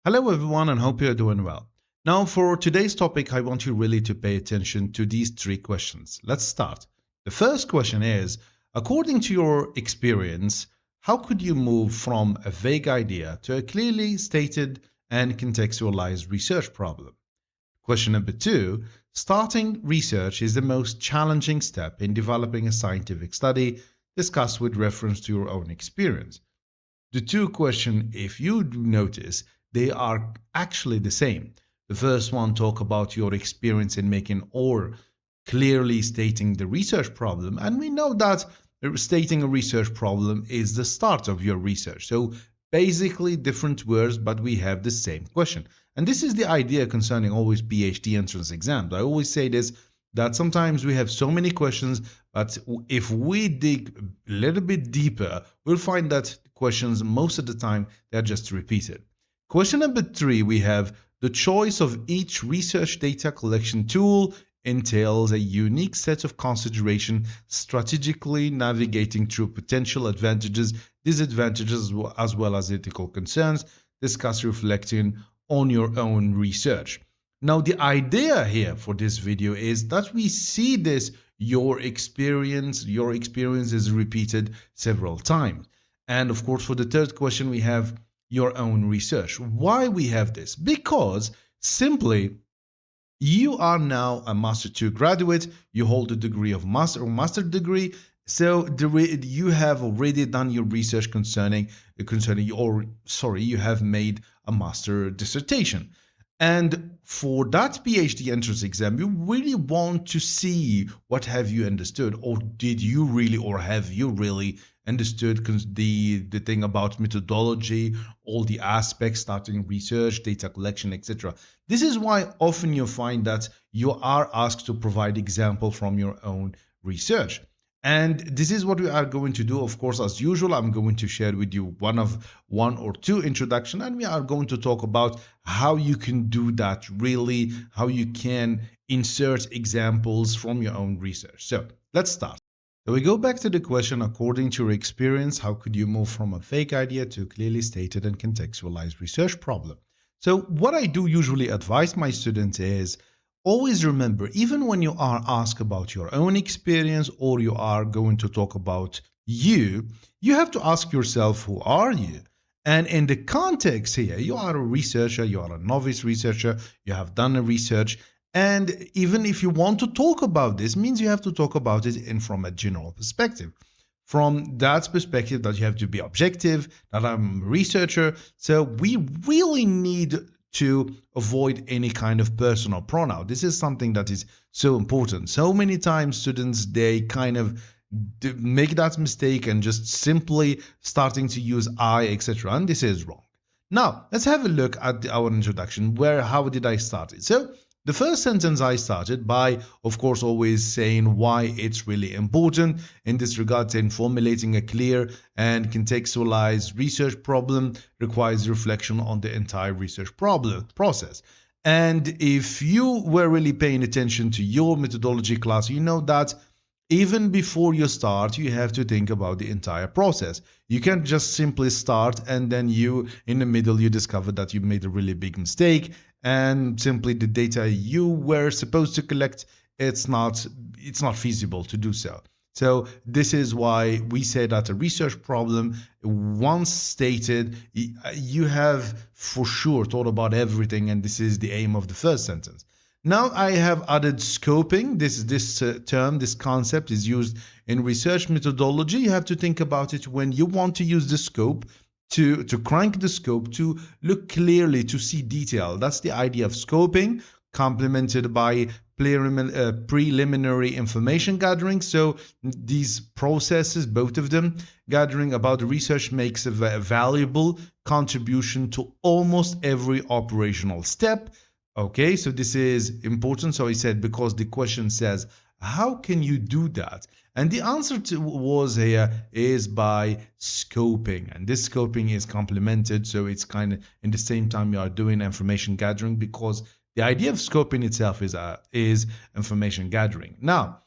Hello everyone and hope you're doing well. Now for today's topic, I want you really to pay attention to these three questions. Let's start. The first question is, according to your experience, how could you move from a vague idea to a clearly stated and contextualized research problem? Question number two, starting research is the most challenging step in developing a scientific study discussed with reference to your own experience. The two questions, if you do notice, they are actually the same. The first one talk about your experience in making or clearly stating the research problem, and we know that stating a research problem is the start of your research. So basically different words, but we have the same question. And this is the idea concerning always PhD entrance exams. I always say this, that sometimes we have so many questions, but if we dig a little bit deeper, we'll find that questions most of the time they're just repeated. Question number three, we have the choice of each research data collection tool entails a unique set of consideration strategically navigating through potential advantages, disadvantages, as well as ethical concerns, discuss reflecting on your own research. Now, the idea here for this video is that we see this, your experience is repeated several times. And of course, for the third question, we have your own research. Why we have this? Because simply you are now a Master 2 graduate, you hold a degree of master or master degree, so you have already done your research concerning you have made a master dissertation. And for that PhD entrance exam, you really want to see what have you understood, or did you really, or have you really understood the thing about methodology, all the aspects, starting research, data collection, etc. This is why often you find that you are asked to provide example from your own research. And this is what we are going to do. Of course, as usual, I'm going to share with you one or two introduction, and we are going to talk about how you can do that, really, how you can insert examples from your own research. So let's start. So we go back to the question, according to your experience, how could you move from a fake idea to a clearly stated and contextualized research problem? So what I do usually advise my students is, always remember, even when you are asked about your own experience or you are going to talk about you have to ask yourself, who are you? And in the context here, you are a researcher, you are a novice researcher, you have done a research. And even if you want to talk about this, means you have to talk about it in from a general perspective. From that perspective, that you have to be objective, that I'm a researcher. So we really need to avoid any kind of personal pronoun. This is something that is so important. So many times students, they kind of make that mistake and just simply starting to use I, etc. And this is wrong. Now, let's have a look at our introduction. How did I start it? So the first sentence I started by, of course, always saying why it's really important in this regard, saying formulating a clear and contextualized research problem requires reflection on the entire research process. And if you were really paying attention to your methodology class, you know that even before you start, you have to think about the entire process. You can't just simply start and then in the middle, you discover that you made a really big mistake and simply the data you were supposed to collect, it's not feasible to do so. So this is why we say that a research problem, once stated, you have for sure thought about everything, and this is the aim of the first sentence. Now I have added scoping. This term, this concept is used in research methodology. You have to think about it when you want to use the scope, to crank the scope, to look clearly, to see detail. That's the idea of scoping, complemented by preliminary information gathering. So these processes, both of them, gathering about the research makes a valuable contribution to almost every operational step. Okay, so this is important. So I said, because the question says, how can you do that? And the answer was here is by scoping. And this scoping is complemented. So it's kind of in the same time you are doing information gathering, because the idea of scoping itself is information gathering. Now,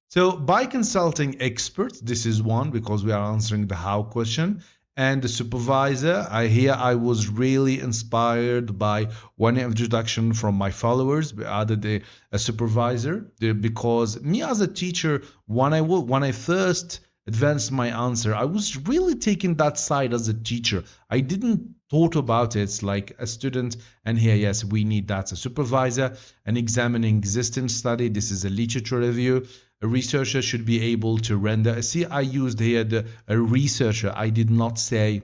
so by consulting experts, this is one, because we are answering the how question. And the supervisor, I was really inspired by one introduction from my followers, other the a supervisor, because me as a teacher, when I first advanced my answer, I was really taking that side as a teacher. I didn't thought about it like a student, and here, yes, we need that. A supervisor, an examining existing study. This is a literature review. A researcher should be able to render. See, I used here a researcher. I did not say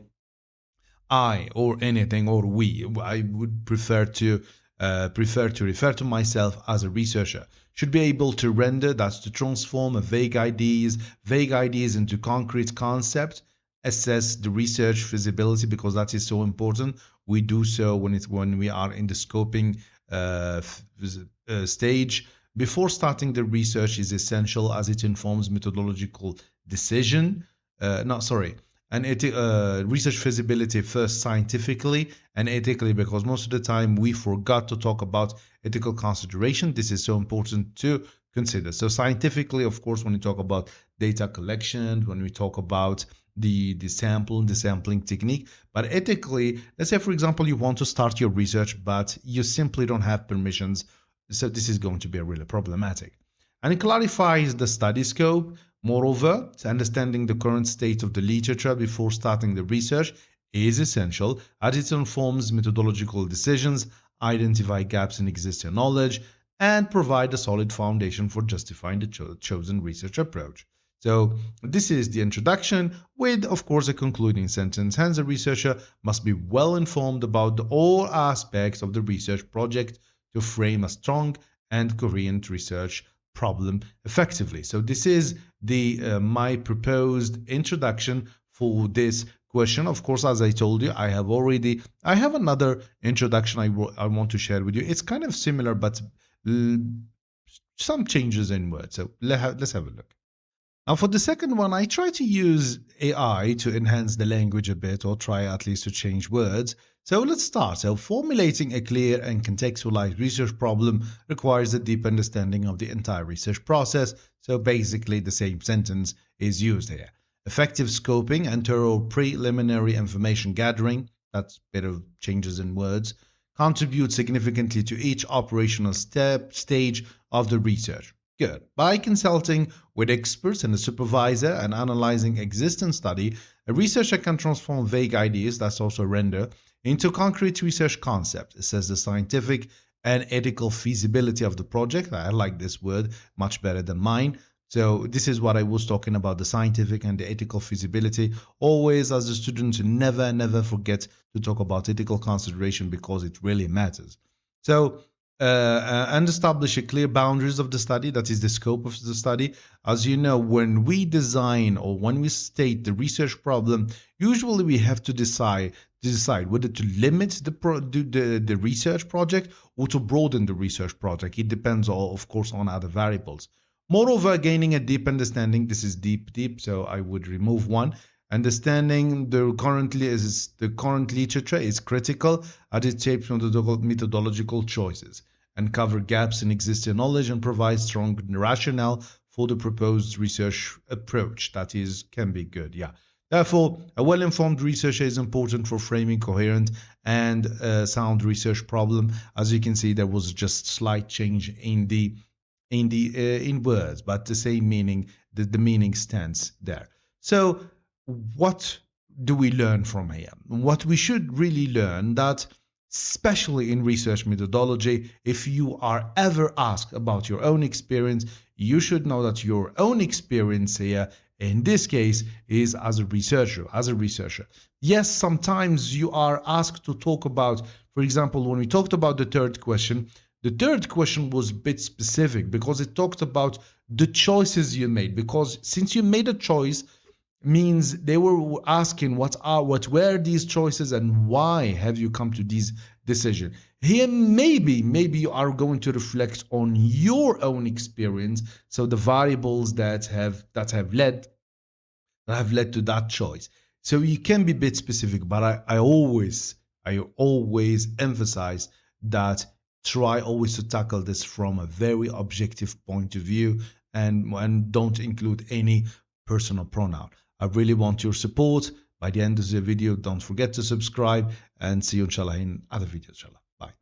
I or anything or we. I would prefer to refer to myself as a researcher. Should be able to render, that's to transform a vague ideas into concrete concept, assess the research feasibility because that is so important. We do so when we are in the scoping stage. Before starting the research is essential as it informs methodological decision. No, sorry, and research feasibility first scientifically and ethically, because most of the time we forgot to talk about ethical consideration. This is so important to consider. So scientifically, of course, when we talk about data collection, when we talk about the sampling technique, but ethically, let's say for example you want to start your research but you simply don't have permissions, so this is going to be really problematic. And it clarifies the study scope. Moreover, understanding the current state of the literature before starting the research is essential as it informs methodological decisions, identify gaps in existing knowledge, and provide a solid foundation for justifying the chosen research approach. So this is the introduction with, of course, a concluding sentence. Hence, a researcher must be well informed about all aspects of the research project to frame a strong and coherent research problem effectively. So this is the my proposed introduction for this question. Of course, as I told you, I have another introduction I want to share with you. It's kind of similar, but some changes in words. So let's have a look. Now, for the second one, I try to use AI to enhance the language a bit, or try at least to change words. So let's start. So formulating a clear and contextualized research problem requires a deep understanding of the entire research process. So basically the same sentence is used here. Effective scoping and thorough preliminary information gathering, that's a bit of changes in words, contribute significantly to each operational stage of the research. Good. By consulting with experts and a supervisor and analyzing existing study, a researcher can transform vague ideas, that's also render, into concrete research concept. It says the scientific and ethical feasibility of the project. I like this word much better than mine. So this is what I was talking about, the scientific and the ethical feasibility. Always, as a student, never forget to talk about ethical consideration because it really matters. So and establish a clear boundaries of the study, that is the scope of the study. As you know, when we design or when we state the research problem, usually we have to decide whether to limit the research project or to broaden the research project. It depends, of course, on other variables. Moreover, gaining a deep understanding, this is deep, so I would remove one. Understanding the current literature is critical as it shapes methodological choices and cover gaps in existing knowledge and provide strong rationale for the proposed research approach. That is, can be good, yeah. Therefore, a well-informed researcher is important for framing coherent and sound research problem. As you can see, there was just slight change in words, but the same meaning, the meaning stands there. So what do we learn from here? What we should really learn, that especially in research methodology, if you are ever asked about your own experience, you should know that your own experience here in this case is as a researcher. Yes, sometimes you are asked to talk about, for example, when we talked about the third question was a bit specific because it talked about the choices you made, because since you made a choice means they were asking what were these choices and why have you come to these decisions. Here maybe you are going to reflect on your own experience, so the variables that have led to that choice. So you can be a bit specific, but I always emphasize that try always to tackle this from a very objective point of view, and don't include any personal pronoun. I really want your support by the end of the video. Don't forget to subscribe and see you inshallah in other videos inshallah. Bye.